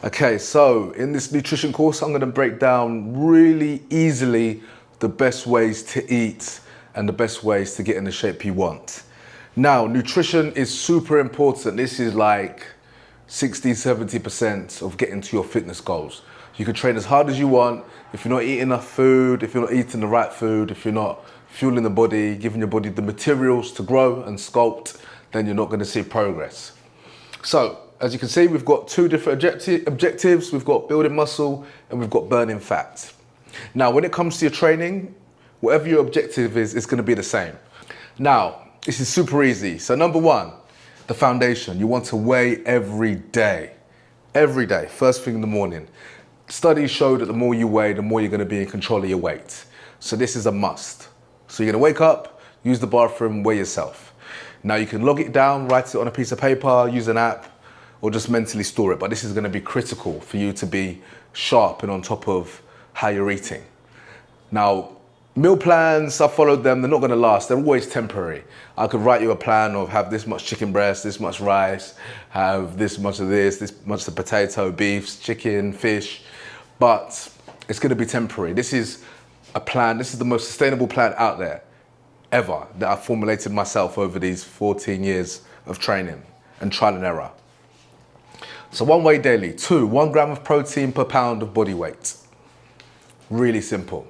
Okay, so in this nutrition course, I'm gonna break down really easily the best ways to eat and the best ways to get in the shape you want. Now, nutrition is super important. This is like 60, 70% of getting to your fitness goals. You can train as hard as you want. If you're not eating enough food, if you're not eating the right food, if you're not fueling the body, giving your body the materials to grow and sculpt, then you're not gonna see progress. So, as you can see, we've got two different objectives. We've got building muscle and we've got burning fat. Now, when it comes to your training, whatever your objective is, it's gonna be the same. Now, this is super easy. So number one, the foundation. You want to weigh every day, first thing in the morning. Studies show that the more you weigh, the more you're gonna be in control of your weight. So this is a must. So you're gonna wake up, use the bathroom, weigh yourself. Now you can log it down, write it on a piece of paper, use an app, or just mentally store it. But this is gonna be critical for you to be sharp and on top of how you're eating. Now, meal plans, I followed them, they're not gonna last, they're always temporary. I could write you a plan of have this much chicken breast, this much rice, have this much of this much of potato, beef, chicken, fish, but it's gonna be temporary. This is a plan, this is the most sustainable plan out there ever that I've formulated myself over these 14 years of training and trial and error. So one weigh daily. 2, 1 gram of protein per pound of body weight. Really simple.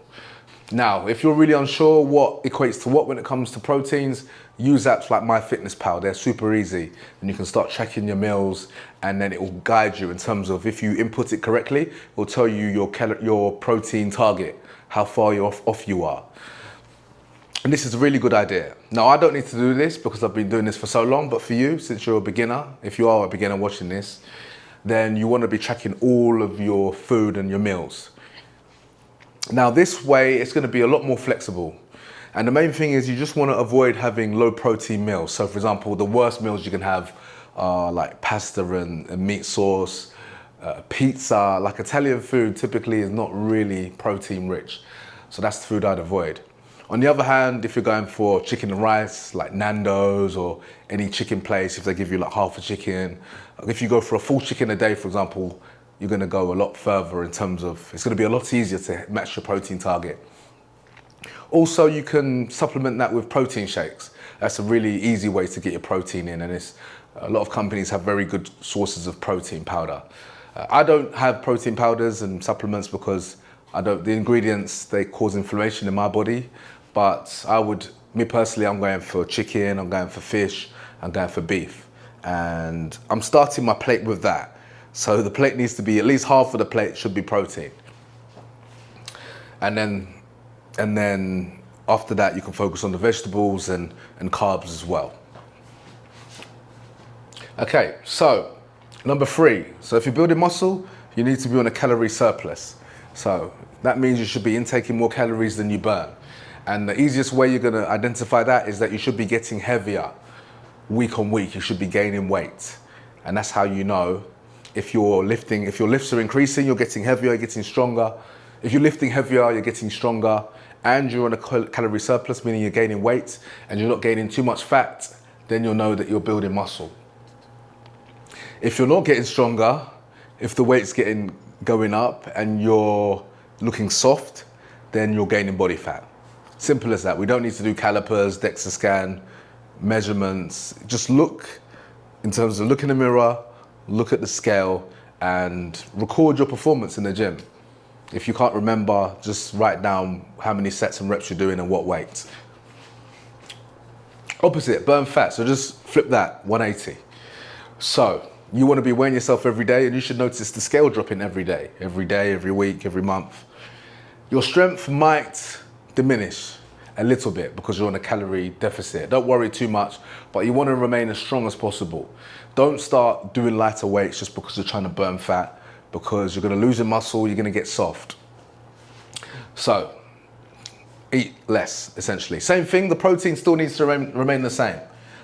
Now, if you're really unsure what equates to what when it comes to proteins, use apps like MyFitnessPal. They're super easy and you can start tracking your meals and then it will guide you in terms of if you input it correctly, it will tell you your protein target, how far off you are. And this is a really good idea. Now, I don't need to do this because I've been doing this for so long, but for you, since you're a beginner, if you are a beginner watching this, then you want to be tracking all of your food and your meals. Now, this way, it's going to be a lot more flexible. And the main thing is you just want to avoid having low protein meals. So for example, the worst meals you can have are like pasta and meat sauce, pizza. Like Italian food typically is not really protein rich. So that's the food I'd avoid. On the other hand, if you're going for chicken and rice, like Nando's or any chicken place, if they give you like half a chicken, if you go for a full chicken a day, for example, you're gonna go a lot further in terms of, it's gonna be a lot easier to match your protein target. Also, you can supplement that with protein shakes. That's a really easy way to get your protein in, and a lot of companies have very good sources of protein powder. I don't have protein powders and supplements because the ingredients, they cause inflammation in my body. But me personally, I'm going for chicken, I'm going for fish, I'm going for beef. And I'm starting my plate with that. So the plate needs to be, at least half of the plate should be protein. And then after that, you can focus on the vegetables and carbs as well. Okay, so number 3. So if you're building muscle, you need to be on a calorie surplus. So that means you should be intaking more calories than you burn. And the easiest way you're gonna identify that is that you should be getting heavier week on week. You should be gaining weight. And that's how you know if your lifts are increasing, you're getting heavier, you're getting stronger. If you're lifting heavier, you're getting stronger, and you're on a calorie surplus, meaning you're gaining weight and you're not gaining too much fat, then you'll know that you're building muscle. If you're not getting stronger, if the weight's going up and you're looking soft, then you're gaining body fat. Simple as that. We don't need to do calipers, DEXA scan, measurements. Just look in terms of look in the mirror, look at the scale, and record your performance in the gym. If you can't remember, just write down how many sets and reps you're doing and what weight. Opposite, burn fat. So just flip that, 180. So you want to be weighing yourself every day, and you should notice the scale dropping every day, every week, every month. Your strength might diminish a little bit because you're on a calorie deficit. Don't worry too much, but you want to remain as strong as possible. Don't start doing lighter weights just because you're trying to burn fat, because you're going to lose your muscle, you're going to get soft. So eat less, essentially. Same thing, the protein still needs to remain the same.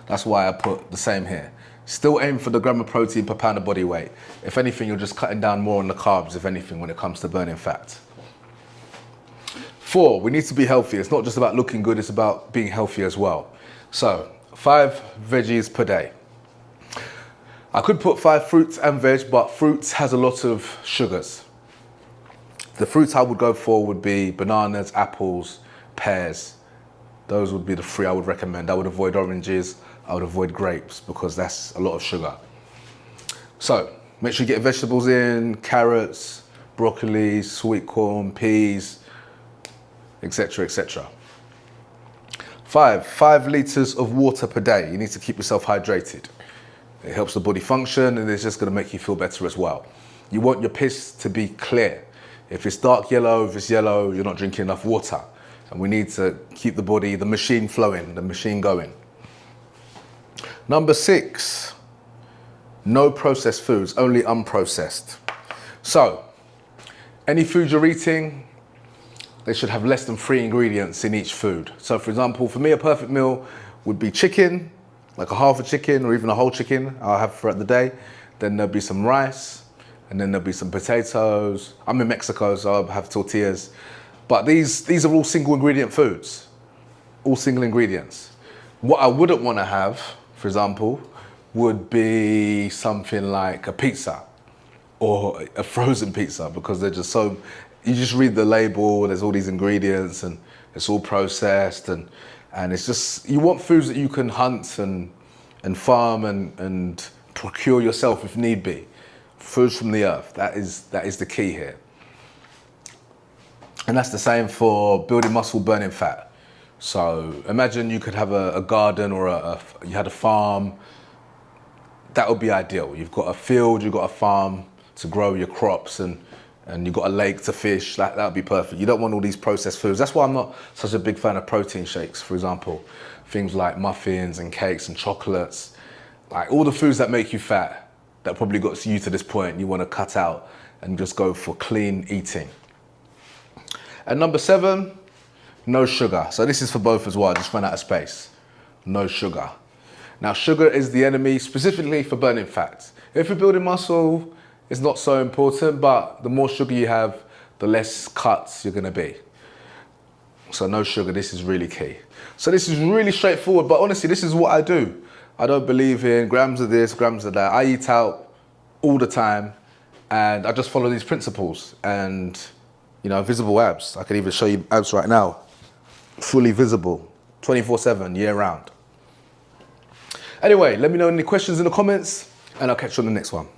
That's why I put the same here. Still aim for the gram of protein per pound of body weight. If anything, you're just cutting down more on the carbs, if anything, when it comes to burning fat. 4, we need to be healthy. It's not just about looking good, it's about being healthy as well. So 5 veggies per day. I could put 5 fruits and veg, but fruits has a lot of sugars. The fruits I would go for would be bananas, apples, pears. Those would be the 3 I would recommend. I would avoid oranges, I would avoid grapes because that's a lot of sugar. So make sure you get vegetables in, carrots, broccoli, sweet corn, peas, etc., etc. 5 litres of water per day. You need to keep yourself hydrated. It helps the body function and it's just going to make you feel better as well. You want your piss to be clear. If it's dark yellow, if it's yellow, you're not drinking enough water. And we need to keep the body, the machine flowing, the machine going. Number 6, no processed foods, only unprocessed. So, any food you're eating, they should have less than 3 ingredients in each food. So for example, for me, a perfect meal would be chicken, like a half a chicken or even a whole chicken I'll have throughout the day. Then there'll be some rice, and then there'll be some potatoes. I'm in Mexico, so I'll have tortillas. But these are all single ingredient foods, all single ingredients. What I wouldn't want to have, for example, would be something like a pizza or a frozen pizza, because they're just so, you just read the label, there's all these ingredients and it's all processed and it's just, you want foods that you can hunt and farm and procure yourself if need be. Foods from the earth, that is the key here. And that's the same for building muscle, burning fat. So imagine you could have a garden or you had a farm. That would be ideal. You've got a field, you've got a farm to grow your crops and you've got a lake to fish. That would be perfect. You don't want all these processed foods. That's why I'm not such a big fan of protein shakes, for example. Things like muffins and cakes and chocolates. Like all the foods that make you fat, that probably got you to this point, you want to cut out and just go for clean eating. And number 7, no sugar. So this is for both as well, I just ran out of space. No sugar. Now sugar is the enemy specifically for burning fat. If you're building muscle, it's not so important, but the more sugar you have, the less cuts you're gonna be. So no sugar, this is really key. So this is really straightforward, but honestly, this is what I do. I don't believe in grams of this, grams of that. I eat out all the time and I just follow these principles and, you know, visible abs. I can even show you abs right now. Fully visible, 24/7, year round. Anyway, let me know any questions in the comments and I'll catch you on the next one.